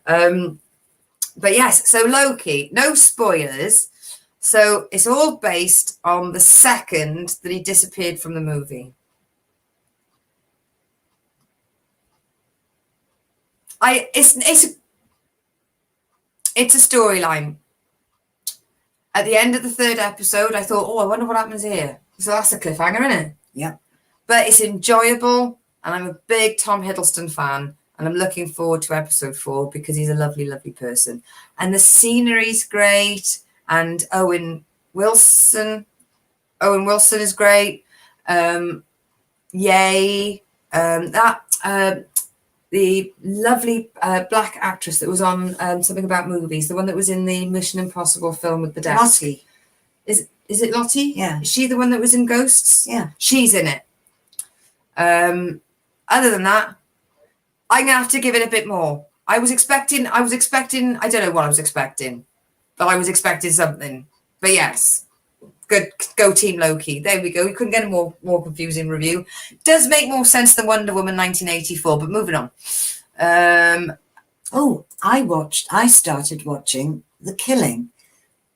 But yes, so Loki, no spoilers. So it's all based on the second that he disappeared from the movie. It's a storyline. At the end of the 3rd episode, I thought, I wonder what happens here. So that's a cliffhanger, isn't it? Yeah. But it's enjoyable, and I'm a big Tom Hiddleston fan, and I'm looking forward to episode 4 because he's a lovely, lovely person. And the scenery's great, and Owen Wilson is great. Yay. The lovely black actress that was on something about movies, the one that was in the Mission Impossible film with the desk. Lottie. Is it Lottie? Yeah. Is she the one that was in Ghosts? Yeah. She's in it. Other than that, I'm gonna have to give it a bit more. I was expecting, I don't know what I was expecting, but I was expecting something. But yes, good, go Team Loki. There we go. We couldn't get a more confusing review. Does make more sense than Wonder Woman 1984, but moving on. I started watching The Killing.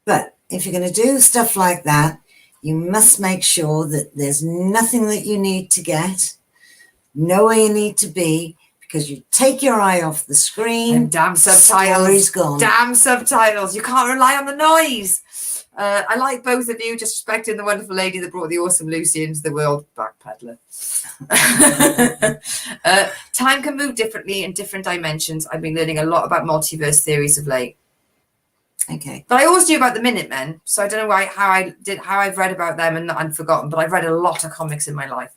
But if you're going to do stuff like that, you must make sure that there's nothing that you need to get, know where you need to be, because you take your eye off the screen. And damn subtitles. Story's gone. Damn subtitles. You can't rely on the noise. I like both of you, just respecting the wonderful lady that brought the awesome Lucy into the world. Backpedaler. Time can move differently in different dimensions. I've been learning a lot about multiverse theories of late. Okay. But I always do about the Minutemen, so I don't know how I've read about them and forgotten, but I've read a lot of comics in my life.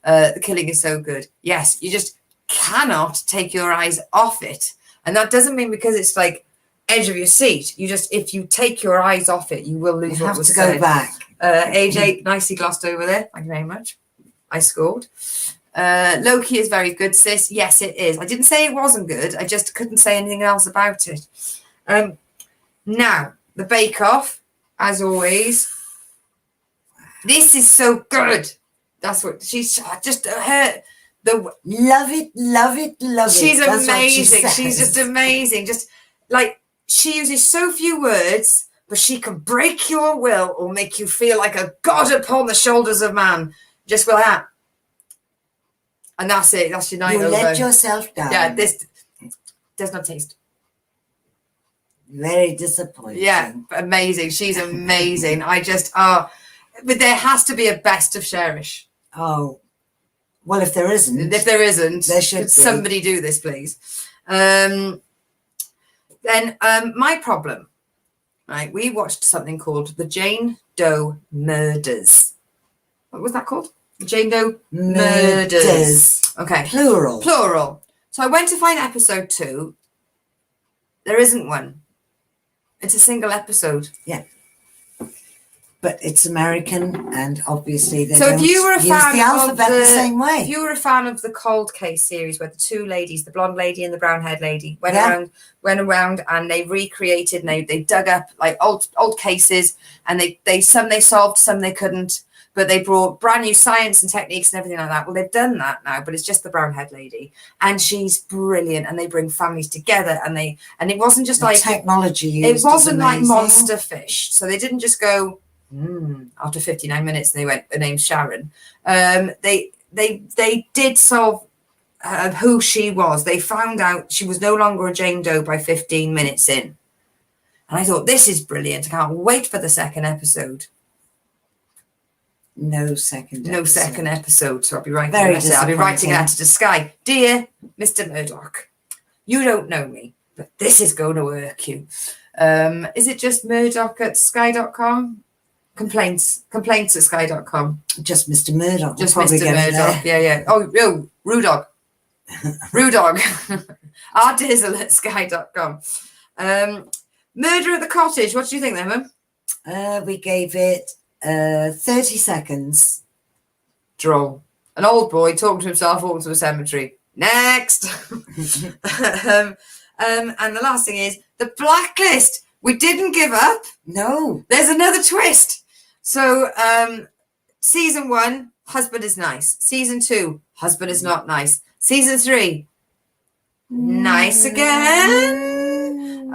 The Killing is so good. Yes, you just cannot take your eyes off it. And that doesn't mean because it's like edge of your seat. If you take your eyes off it, you will lose You what have was to go said. back. AJ nicely glossed over there. Thank you very much. I scored. Loki is very good, sis. Yes, it is. I didn't say it wasn't good. I just couldn't say anything else about it. Now, the Bake Off, as always. This is so good. That's what she's just her Love it, love it, love it. She's That's what she amazing. She's says. just amazing. Just like she uses so few words, but she can break your will or make you feel like a god upon the shoulders of man. Just with that. And that's it. That's your night You over. let yourself down. Yeah, this does not taste. Very disappointing. Yeah, amazing. She's amazing. I just but there has to be a best of Cherish. Oh, well, if there isn't, If there isn't, there should could be. somebody do this, please? Then my problem, right? We watched something called The Jane Doe Murders. What was that called? The Jane Doe Murders. Okay. Plural. So I went to find episode 2. There isn't one. It's a single episode. Yeah. But it's American, and obviously they So don't if you were a use fan the alphabet of the same way. If you were a fan of the Cold Case series, where the two ladies, the blonde lady and the brown haired lady, went around and they recreated and they dug up like old cases, and they some they solved, some they couldn't, but they brought brand new science and techniques and everything like that. Well, they've done that now, but it's just the brown haired lady, and she's brilliant, and they bring families together, and it wasn't just the like technology used. It wasn't like amazing. Monster Fish, so they didn't just go. After 59 minutes, they went, her name's Sharon. They did solve who she was. They found out she was no longer a Jane Doe by 15 minutes in. And I thought, this is brilliant. I can't wait for the second episode. No second episode. So I'll be writing Very a letter. I'll be writing a letter disappointing. to Sky. Dear Mr. Murdoch, you don't know me, but this is going to work you. Is it just Murdoch at sky.com? Complaints at sky.com. Just Mr. Murdoch. Just We'll probably Mr. get it Murdoch. there. Yeah. Oh, Rudog. Our dizzle at sky.com. Murder at the Cottage. What do you think then, Mum? We gave it 30 seconds. Droll. An old boy talking to himself walking to a cemetery. Next. And the last thing is The Blacklist. We didn't give up. No. There's another twist. So, season 1, husband is nice. Season 2, husband is not nice. Season 3, nice again.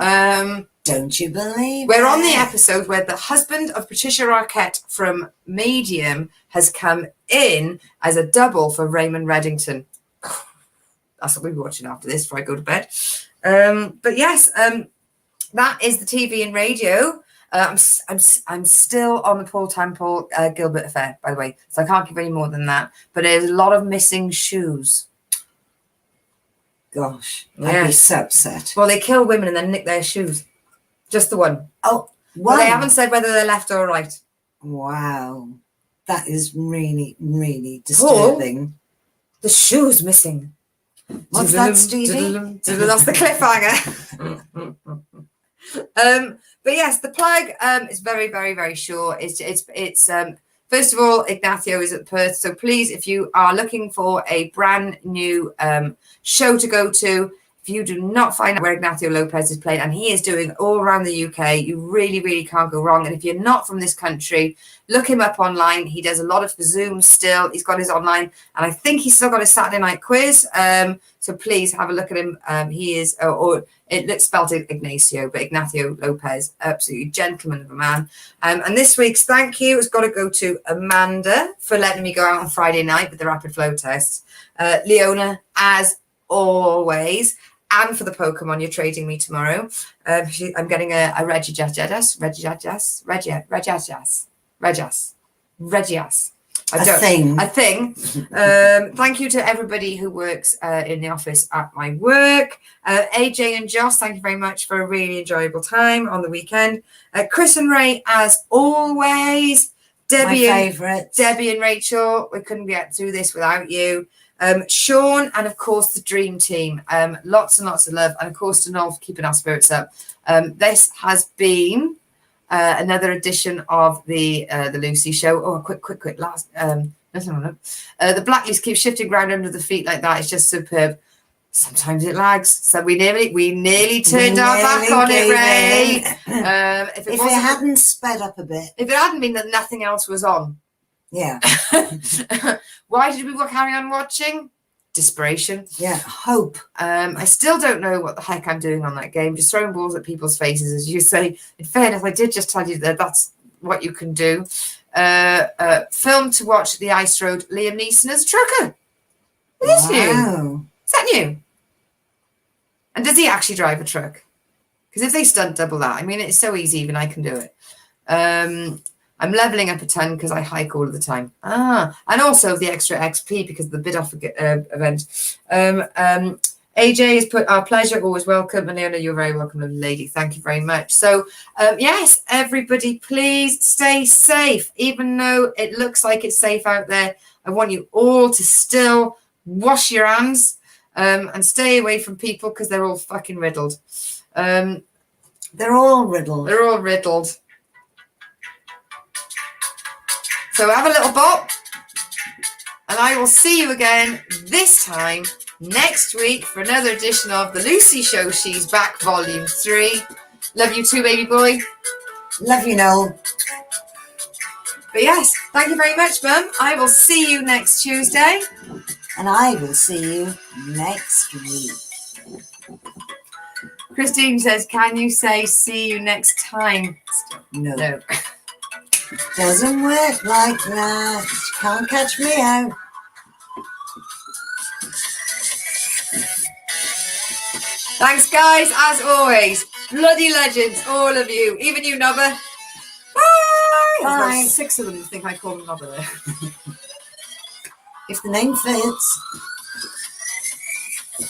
Don't you believe We're on the it? episode where the husband of Patricia Arquette from Medium has come in as a double for Raymond Reddington. That's what we'll be watching after this before I go to bed. But yes, that is the TV and radio. I'm still on the Paul Temple Gilbert affair, by the way, so I can't give any more than that. But there's a lot of missing shoes. Gosh, I'd be so upset. Well, they kill women and then nick their shoes. Just the one. Oh, Well, they haven't said whether they're left or right. Wow. That is really, really disturbing. The shoe's missing. What's that, Stevie? That's the cliffhanger. But yes, the plug is very, very, very short. It's first of all, Ignacio is at Perth. So please, if you are looking for a brand new show to go to, if you do not find out where Ignacio Lopez is playing, and he is doing all around the UK, you really, really can't go wrong. And if you're not from this country, look him up online. He does a lot of Zoom still. He's got his online, and I think he's still got his Saturday night quiz. So please have a look at him. He is, or it looks spelled Ignacio, but Ignacio Lopez, absolutely gentleman of a man. And this week's thank you has got to go to Amanda for letting me go out on Friday night with the rapid flow tests. Leona, as always. And for the Pokemon you're trading me tomorrow. I'm getting a Regias. A thing. Thank you to everybody who works in the office at my work. AJ and Joss, thank you very much for a really enjoyable time on the weekend. Chris and Ray, as always. Debbie and Rachel, we couldn't get through this without you. Sean, and of course the dream team. Lots and lots of love, and of course to Noel for keeping our spirits up. This has been another edition of the Lucy Show. Oh, quick last. The blacklist keeps shifting ground under the feet like that. It's just superb. Sometimes it lags, so we nearly turned our back on it, Ray. If it hadn't sped up a bit, if it hadn't been that nothing else was on. Yeah. Why did we carry on watching? desperation. Yeah, hope. I still don't know what the heck I'm doing on that game. Just throwing balls at people's faces, as you say. In fairness, I did just tell you that that's what you can do. Film to watch: The Ice Road, Liam Neeson as Trucker. It is new. Wow. Is that new? And does he actually drive a truck? Because if they stunt double that, I mean, it's so easy, even I can do it. I'm leveling up a ton because I hike all of the time. And also the extra XP because of the bid off event. AJ has put our pleasure, always welcome. And Leona, you're very welcome, lovely lady. Thank you very much. So, yes, everybody, please stay safe. Even though it looks like it's safe out there, I want you all to still wash your hands and stay away from people because they're all fucking riddled. They're all riddled. They're all riddled. So have a little bop, and I will see you again this time next week for another edition of The Lucy Show. She's Back, Volume 3. Love you too, baby boy. Love you, Noel. But yes, thank you very much, Mum. I will see you next Tuesday. And I will see you next week. Christine says, can you say see you next time? No. Doesn't work like that. You can't catch me out. Thanks, guys, as always. Bloody legends, all of you. Even you, Nubber. Bye. Bye. There's 6 of them think I call them Nubber there. If the name fits.